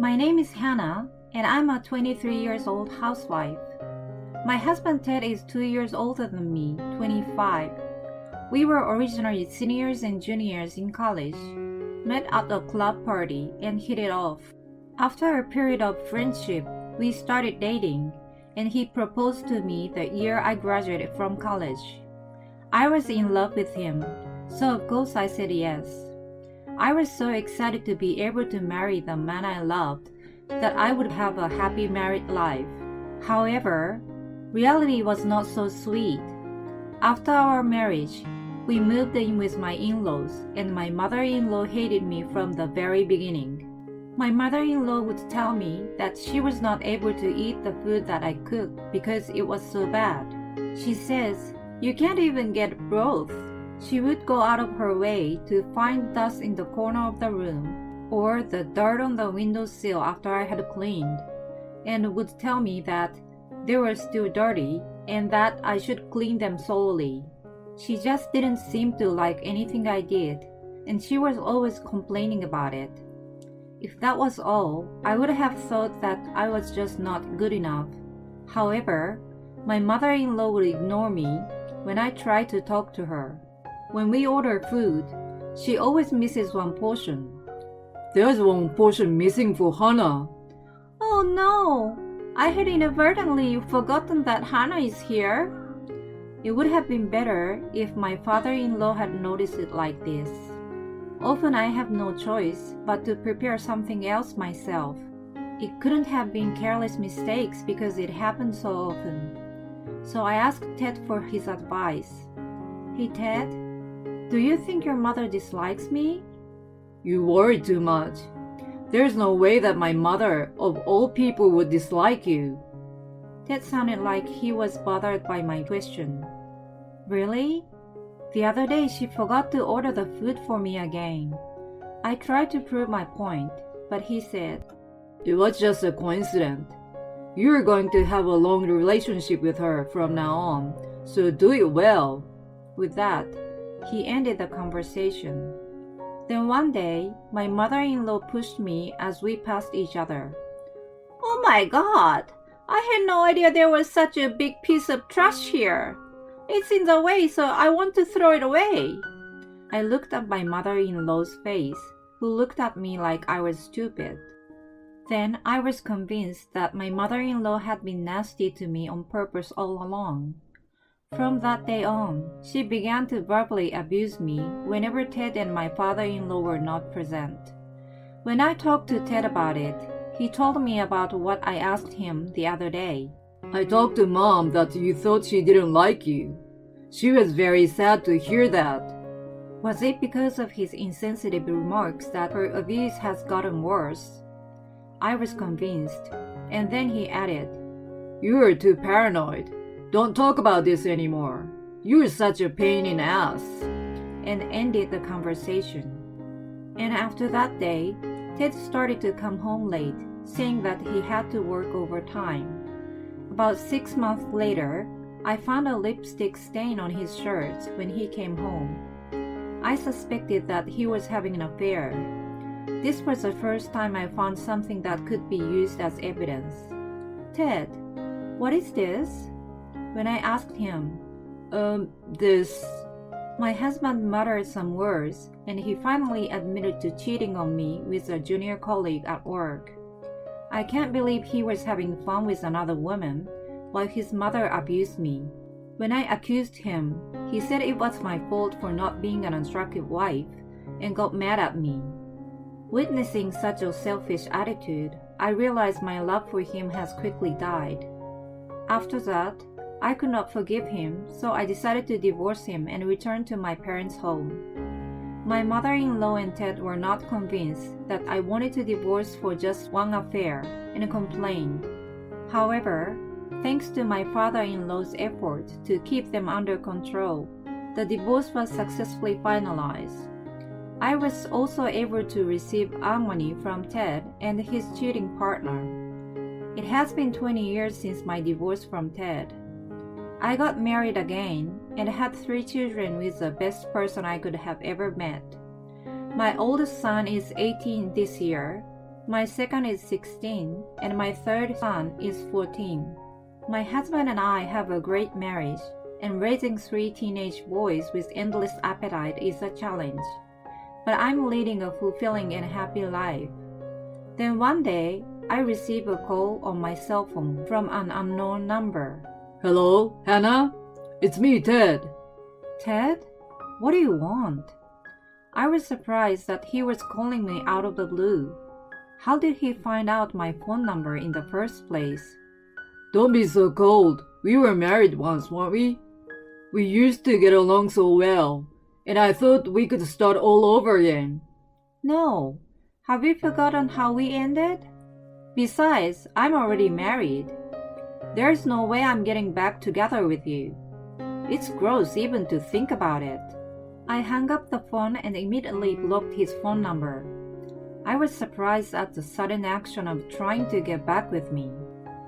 My name is Hannah, and I'm a 23 years old housewife. My husband Ted is 2 years older than me, 25. We were originally seniors and juniors in college, met at a club party, and hit it off. After a period of friendship, we started dating, and he proposed to me the year I graduated from college. I was in love with him, so of course I said yes. I was so excited to be able to marry the man I loved that I would have a happy married life. However, reality was not so sweet. After our marriage, we moved in with my in-laws, and my mother-in-law hated me from the very beginning. My mother-in-law would tell me that she was not able to eat the food that I cooked because it was so bad. She says, "You can't even get broth." She would go out of her way to find dust in the corner of the room or the dirt on the windowsill after I had cleaned, and would tell me that they were still dirty and that I should clean them slowly. She just didn't seem to like anything I did, and she was always complaining about it. If that was all, I would have thought that I was just not good enough. However, my mother-in-law would ignore me when I tried to talk to her. When we order food, she always misses one portion. "There's one portion missing for Hannah." "Oh no! I had inadvertently forgotten that Hannah is here." It would have been better if my father-in-law had noticed it like this. Often I have no choice but to prepare something else myself. It couldn't have been careless mistakes because it happened so often. So I asked Ted for his advice. "Hey Ted, do you think your mother dislikes me?" "You worry too much. There's no way that my mother, of all people, would dislike you." Ted sounded like he was bothered by my question. "Really? The other day she forgot to order the food for me again." I tried to prove my point, but he said, "It was just a coincidence. You're going to have a long relationship with her from now on, so do it well." With that, he ended the conversation. Then one day, my mother-in-law pushed me as we passed each other. "Oh my God! I had no idea there was such a big piece of trash here. It's in the way, so I want to throw it away." I looked at my mother-in-law's face, who looked at me like I was stupid. Then I was convinced that my mother-in-law had been nasty to me on purpose all along. From that day on, she began to verbally abuse me whenever Ted and my father-in-law were not present. When I talked to Ted about it, he told me about what I asked him the other day. "I talked to Mom that you thought she didn't like you. She was very sad to hear that." Was it because of his insensitive remarks that her abuse has gotten worse? I was convinced, and then he added, "You're too paranoid. Don't talk about this anymore. You're such a pain in the ass," and ended the conversation. And after that day, Ted started to come home late, saying that he had to work overtime. About 6 months later, I found a lipstick stain on his shirt when he came home. I suspected that he was having an affair. This was the first time I found something that could be used as evidence. "Ted, what is this?" When I asked him, This... My husband muttered some words, and he finally admitted to cheating on me with a junior colleague at work. I can't believe he was having fun with another woman, while his mother abused me. When I accused him, he said it was my fault for not being an attractive wife, and got mad at me. Witnessing such a selfish attitude, I realized my love for him has quickly died. After that, I could not forgive him, so I decided to divorce him and return to my parents' home. My mother-in-law and Ted were not convinced that I wanted to divorce for just one affair and complained. However, thanks to my father-in-law's effort to keep them under control, the divorce was successfully finalized. I was also able to receive alimony from Ted and his cheating partner. It has been 20 years since my divorce from Ted. I got married again and had 3 children with the best person I could have ever met. My oldest son is 18 this year, My second is 16, and my third son is 14. My husband and I have a great marriage, and raising 3 teenage boys with endless appetite is a challenge. But I'm leading a fulfilling and happy life. Then one day, I receive a call on my cell phone from an unknown number. Hello, Hannah? It's me, Ted. Ted? What do you want? I was surprised that he was calling me out of the blue. How did he find out my phone number in the first place? Don't be so cold. We were married once, weren't we? We used to get along so well, and I thought we could start all over again. No. Have you forgotten how we ended? Besides, I'm already married. There's no way I'm getting back together with you. It's gross even to think about it. I hung up the phone and immediately blocked his phone number. I was surprised at the sudden action of trying to get back with me.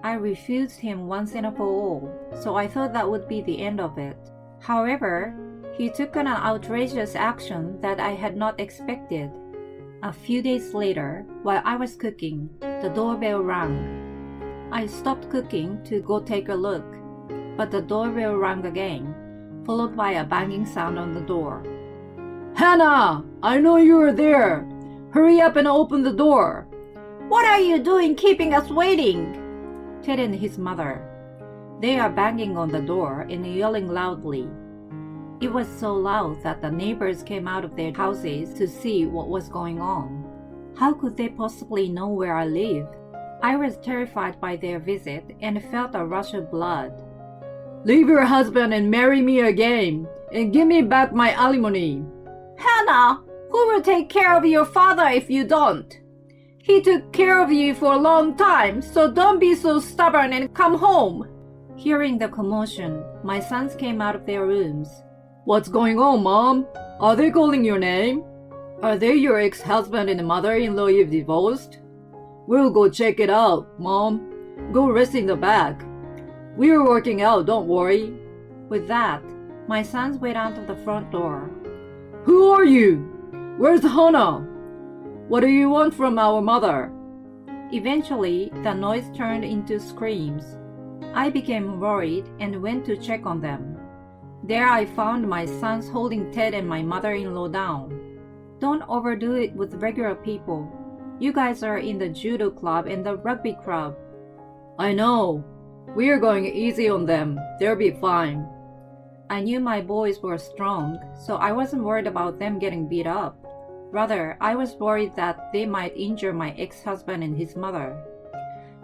I refused him once and for all, so I thought that would be the end of it. However, he took an outrageous action that I had not expected. A few days later, while I was cooking, the doorbell rang. I stopped cooking to go take a look, but the doorbell rang again, followed by a banging sound on the door. Hannah! I know you were there! Hurry up and open the door! What are you doing keeping us waiting? Ted and his mother. They are banging on the door and yelling loudly. It was so loud that the neighbors came out of their houses to see what was going on. How could they possibly know where I live? I was terrified by their visit and felt a rush of blood. Leave your husband and marry me again, and give me back my alimony. Hannah, who will take care of your father if you don't? He took care of you for a long time, so don't be so stubborn and come home. Hearing the commotion, my sons came out of their rooms. What's going on, Mom? Are they calling your name? Are they your ex-husband and mother-in-law you've divorced? We'll go check it out, Mom. Go rest in the back. We're working out, don't worry. With that, my sons went out of the front door. Who are you? Where's Hannah? What do you want from our mother? Eventually, the noise turned into screams. I became worried and went to check on them. There I found my sons holding Ted and my mother-in-law down. Don't overdo it with regular people. You guys are in the judo club and the rugby club. I know. We are going easy on them. They'll be fine. I knew my boys were strong, so I wasn't worried about them getting beat up. Rather, I was worried that they might injure my ex-husband and his mother.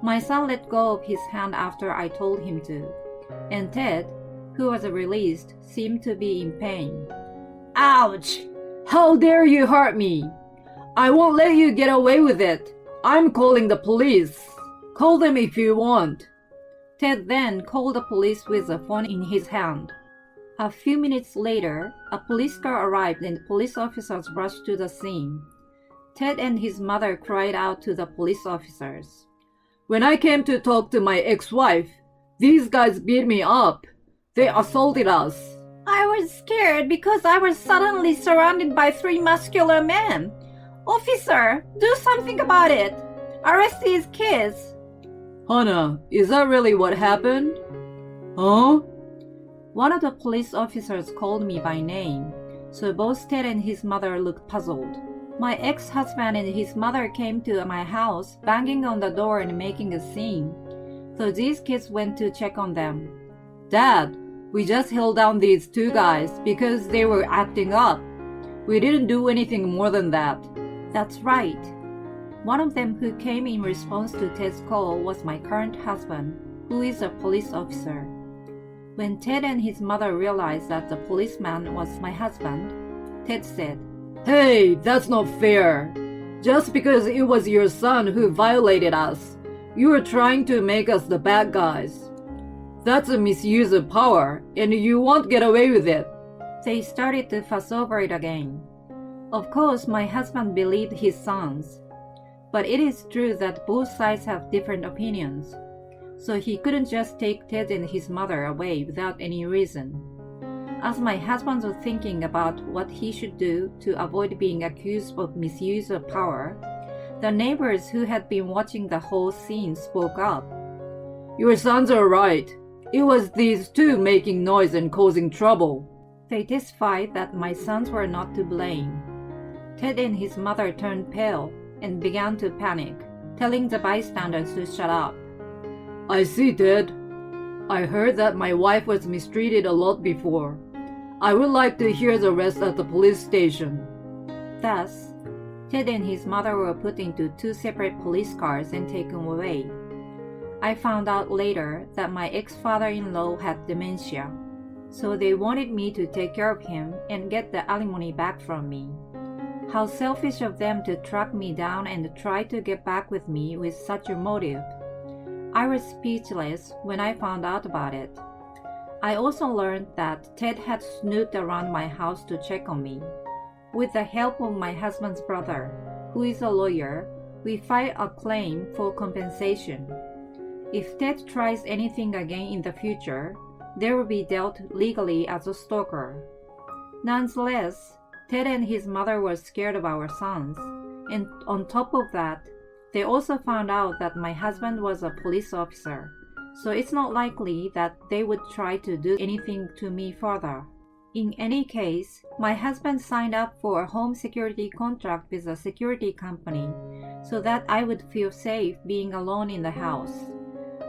My son let go of his hand after I told him to, and Ted, who was released, seemed to be in pain. Ouch! How dare you hurt me! I won't let you get away with it. I'm calling the police. Call them if you want. Ted then called the police with a phone in his hand. A few minutes later, a police car arrived and police officers rushed to the scene. Ted and his mother cried out to the police officers. When I came to talk to my ex-wife, these guys beat me up. They assaulted us. I was scared because I was suddenly surrounded by 3 muscular men. Officer, do something about it. Arrest these kids. Hannah, is that really what happened? Huh? One of the police officers called me by name, so both Ted and his mother looked puzzled. My ex-husband and his mother came to my house, banging on the door and making a scene. So these kids went to check on them. Dad, we just held down these 2 guys because they were acting up. We didn't do anything more than that. That's right. One of them who came in response to Ted's call was my current husband, who is a police officer. When Ted and his mother realized that the policeman was my husband, Ted said, Hey, that's not fair. Just because it was your son who violated us, you were trying to make us the bad guys. That's a misuse of power, and you won't get away with it. They started to fuss over it again. Of course, my husband believed his sons. But it is true that both sides have different opinions. So he couldn't just take Ted and his mother away without any reason. As my husband was thinking about what he should do to avoid being accused of misuse of power, The neighbors who had been watching the whole scene spoke up. Your sons are right. It was these two making noise and causing trouble. They testified that my sons were not to blame. Ted and his mother turned pale and began to panic, telling the bystanders to shut up. I see, Ted. I heard that my wife was mistreated a lot before. I would like to hear the rest at the police station. Thus, Ted and his mother were put into two separate police cars and taken away. I found out later that my ex-father-in-law had dementia, so they wanted me to take care of him and get the alimony back from me. How selfish of them to track me down and try to get back with me with such a motive. I was speechless when I found out about it. I also learned that Ted had snooped around my house to check on me. With the help of my husband's brother, who is a lawyer, we filed a claim for compensation. If Ted tries anything again in the future, they will be dealt legally as a stalker. Nonetheless, Ted and his mother were scared of our sons, and on top of that, they also found out that my husband was a police officer, so it's not likely that they would try to do anything to me further. In any case, my husband signed up for a home security contract with a security company so that I would feel safe being alone in the house.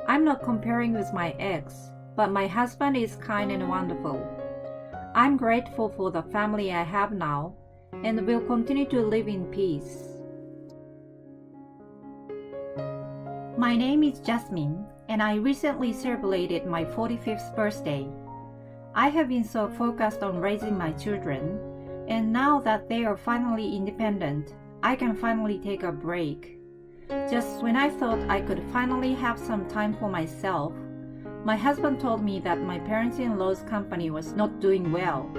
I'm not comparing with my ex, but my husband is kind and wonderful. I'm grateful for the family I have now and will continue to live in peace. My name is Jasmine, and I recently celebrated my 45th birthday. I have been so focused on raising my children, and now that they are finally independent, I can finally take a break. Just when I thought I could finally have some time for myself, my husband told me that my parents-in-law's company was not doing well.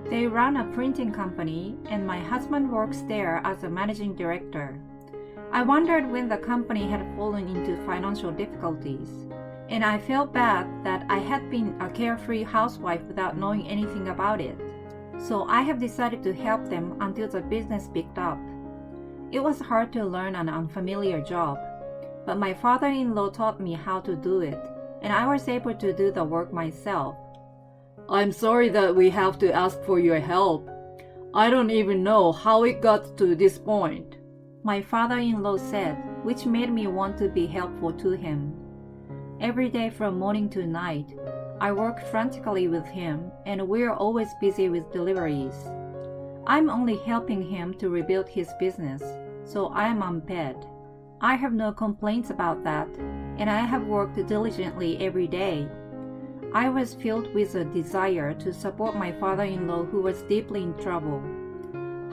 They run a printing company, and my husband works there as a managing director. I wondered when the company had fallen into financial difficulties, and I felt bad that I had been a carefree housewife without knowing anything about it. So I have decided to help them until the business picked up. It was hard to learn an unfamiliar job, but my father-in-law taught me how to do it, and I was able to do the work myself. I'm sorry that we have to ask for your help. I don't even know how it got to this point. My father-in-law said, which made me want to be helpful to him. Every day from morning to night, I work frantically with him, and we're always busy with deliveries. I'm only helping him to rebuild his business, so I am unpaid. I have no complaints about that, and I have worked diligently every day. I was filled with a desire to support my father-in-law who was deeply in trouble.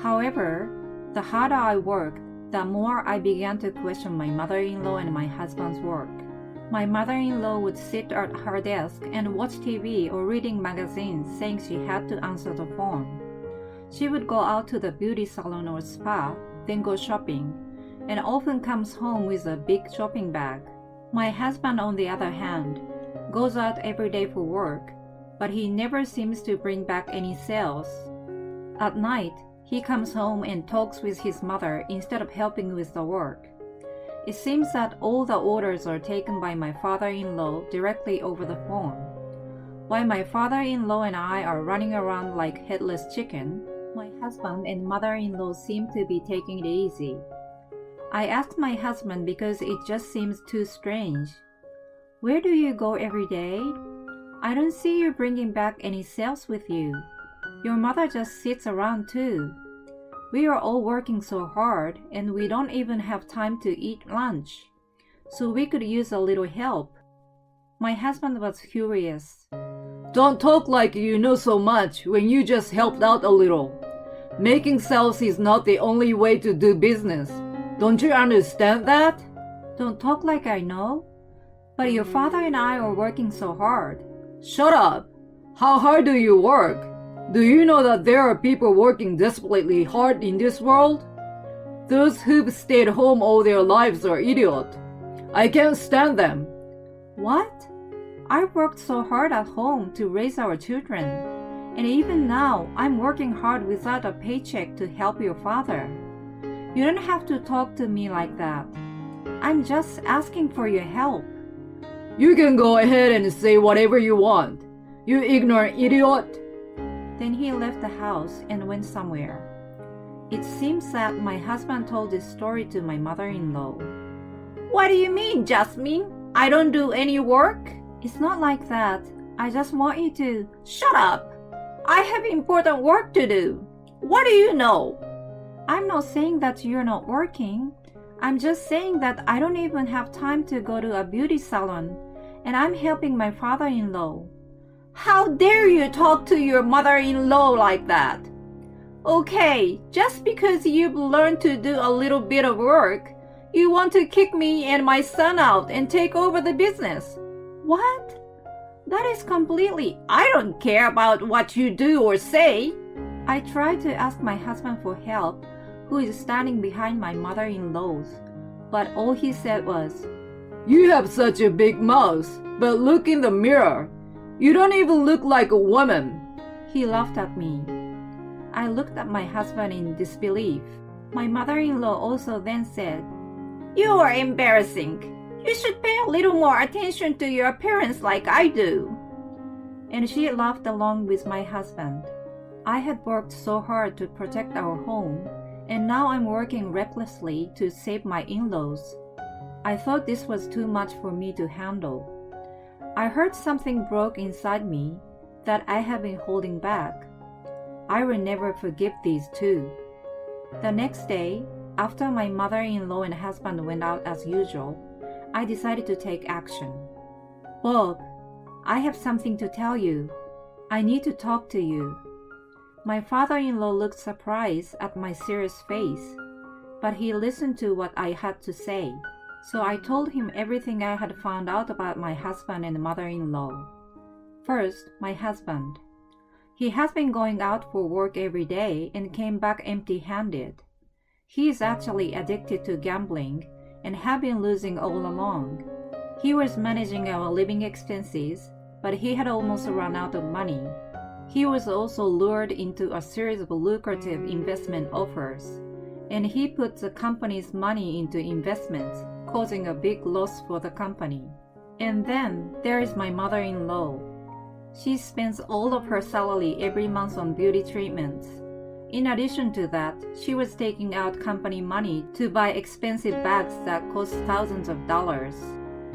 However, the harder I worked, the more I began to question my mother-in-law and my husband's work. My mother-in-law would sit at her desk and watch TV or reading magazines saying she had to answer the phone. She would go out to the beauty salon or spa, then go shopping, and often comes home with a big shopping bag. My husband, on the other hand, goes out every day for work, but he never seems to bring back any sales. At night, he comes home and talks with his mother instead of helping with the work. It seems that all the orders are taken by my father-in-law directly over the phone. While my father-in-law and I are running around like headless chicken, my husband and mother-in-law seem to be taking it easy. I asked my husband because it just seems too strange. Where do you go every day? I don't see you bringing back any sales with you. Your mother just sits around too. We are all working so hard and we don't even have time to eat lunch. So we could use a little help. My husband was furious. Don't talk like you know so much when you just helped out a little. Making sales is not the only way to do business. Don't you understand that? Don't talk like I know. But your father and I are working so hard. Shut up! How hard do you work? Do you know that there are people working desperately hard in this world? Those who've stayed home all their lives are idiots. I can't stand them. What? I worked so hard at home to raise our children. And even now, I'm working hard without a paycheck to help your father. You don't have to talk to me like that. I'm just asking for your help. You can go ahead and say whatever you want, you ignorant idiot. Then he left the house and went somewhere. It seems that my husband told this story to my mother-in-law. What do you mean, Jasmine? I don't do any work? It's not like that. I just want you to... Shut up! I have important work to do. What do you know? I'm not saying that you're not working. I'm just saying that I don't even have time to go to a beauty salon, and I'm helping my father-in-law. How dare you talk to your mother-in-law like that? Okay, just because you've learned to do a little bit of work, you want to kick me and my son out and take over the business. What? That is completely... I don't care about what you do or say. I tried to ask my husband for help, who is standing behind my mother-in-law's, but all he said was, You have such a big mouth, but look in the mirror. You don't even look like a woman. He laughed at me. I looked at my husband in disbelief. My mother-in-law also then said, You are embarrassing. You should pay a little more attention to your appearance like I do. And she laughed along with my husband. I had worked so hard to protect our home, and now I'm working recklessly to save my in-laws. I thought this was too much for me to handle. I heard something broke inside me that I have been holding back. I will never forgive these two. The next day, after my mother-in-law and husband went out as usual, I decided to take action. Bob, I have something to tell you. I need to talk to you. My father-in-law looked surprised at my serious face, but he listened to what I had to say. So I told him everything I had found out about my husband and mother-in-law. First, my husband. He has been going out for work every day and came back empty-handed. He is actually addicted to gambling and have been losing all along. He was managing our living expenses, but he had almost run out of money. He was also lured into a series of lucrative investment offers, and he put the company's money into investments, causing a big loss for the company. And then there is my mother-in-law. She spends all of her salary every month on beauty treatments. In addition to that, she was taking out company money to buy expensive bags that cost thousands of dollars.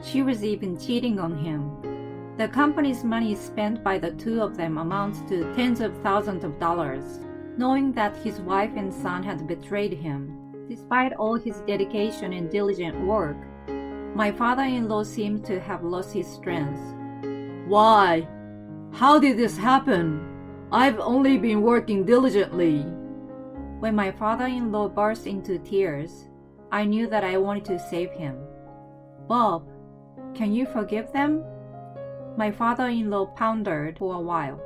She was even cheating on him. The company's money spent by the two of them amounts to tens of thousands of dollars. Knowing that his wife and son had betrayed him, despite all his dedication and diligent work, my father-in-law seemed to have lost his strength. Why? How did this happen? I've only been working diligently. When my father-in-law burst into tears, I knew that I wanted to save him. Bob, can you forgive them? My father-in-law pondered for a while.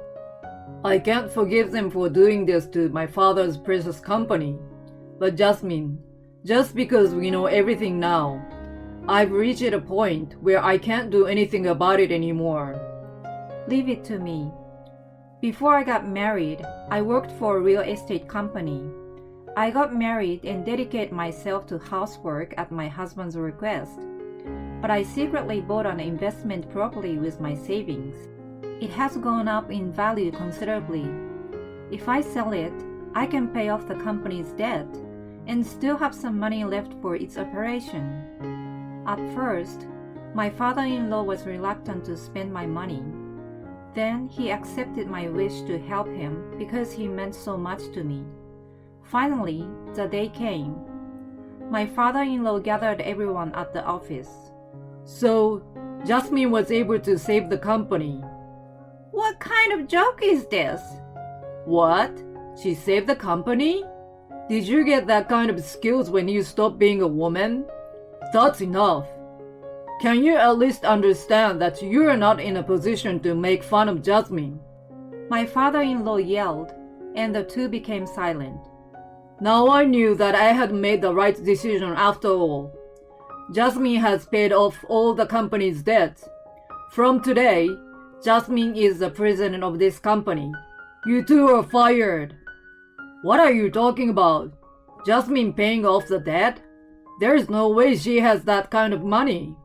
I can't forgive them for doing this to my father's precious company. But Jasmine, just because we know everything now, I've reached a point where I can't do anything about it anymore. Leave it to me. Before I got married, I worked for a real estate company. I got married and dedicated myself to housework at my husband's request. But I secretly bought an investment property with my savings. It has gone up in value considerably. If I sell it, I can pay off the company's debt and still have some money left for its operation. At first, my father-in-law was reluctant to spend my money. Then he accepted my wish to help him because he meant so much to me. Finally, the day came. My father-in-law gathered everyone at the office. So, Jasmine was able to save the company. What kind of joke is this? What? She saved the company? Did you get that kind of skills when you stopped being a woman? That's enough. Can you at least understand that you are not in a position to make fun of Jasmine? My father-in-law yelled, and the two became silent. Now I knew that I had made the right decision after all. Jasmine has paid off all the company's debts. From today, Jasmine is the president of this company. You two are fired. What are you talking about? Jasmine paying off the debt? There's no way she has that kind of money.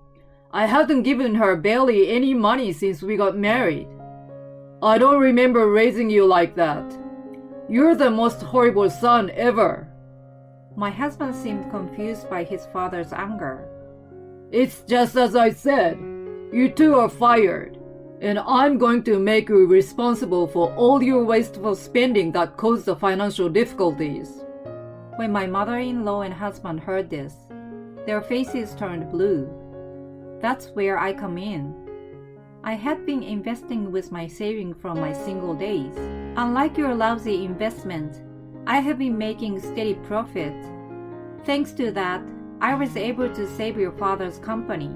I haven't given her barely any money since we got married. I don't remember raising you like that. You're the most horrible son ever. My husband seemed confused by his father's anger. It's just as I said. You two are fired. And I'm going to make you responsible for all your wasteful spending that caused the financial difficulties. When my mother-in-law and husband heard this, their faces turned blue. That's where I come in. I had been investing with my saving from my single days. Unlike your lousy investment, I have been making steady profit. Thanks to that, I was able to save your father's company.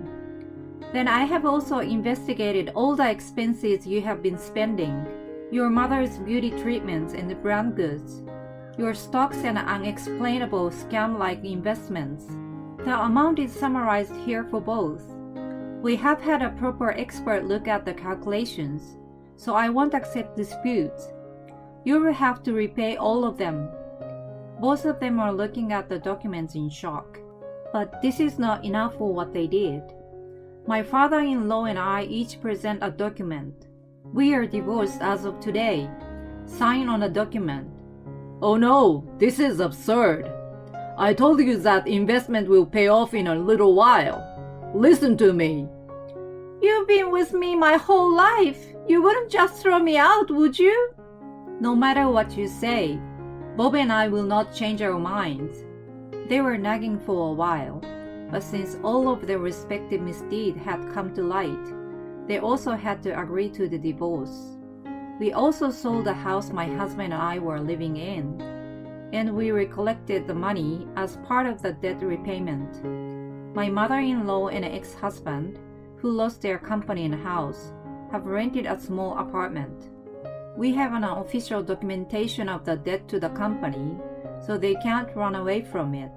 Then I have also investigated all the expenses you have been spending, your mother's beauty treatments and brand goods, your stocks and unexplainable scam-like investments. The amount is summarized here for both. We have had a proper expert look at the calculations, so I won't accept disputes. You will have to repay all of them. Both of them are looking at the documents in shock. But this is not enough for what they did. My father-in-law and I each present a document. We are divorced as of today. Sign on the document. Oh no, this is absurd. I told you that investment will pay off in a little while. Listen to me. You've been with me my whole life. You wouldn't just throw me out, would you? No matter what you say, Bob and I will not change our minds. They were nagging for a while, but since all of their respective misdeeds had come to light, they also had to agree to the divorce. We also sold the house my husband and I were living in, and we recollected the money as part of the debt repayment. My mother-in-law and ex-husband, who lost their company and house, have rented a small apartment. We have an official documentation of the debt to the company, so they can't run away from it.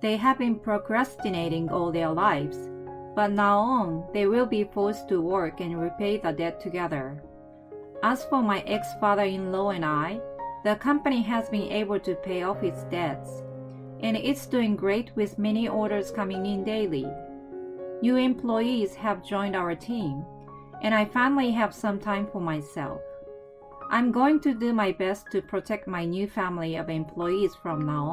They have been procrastinating all their lives, but now on they will be forced to work and repay the debt together. As for my ex-father-in-law and I, the company has been able to pay off its debts, and it's doing great with many orders coming in daily. New employees have joined our team, and I finally have some time for myself. I'm going to do my best to protect my new family of employees from now on.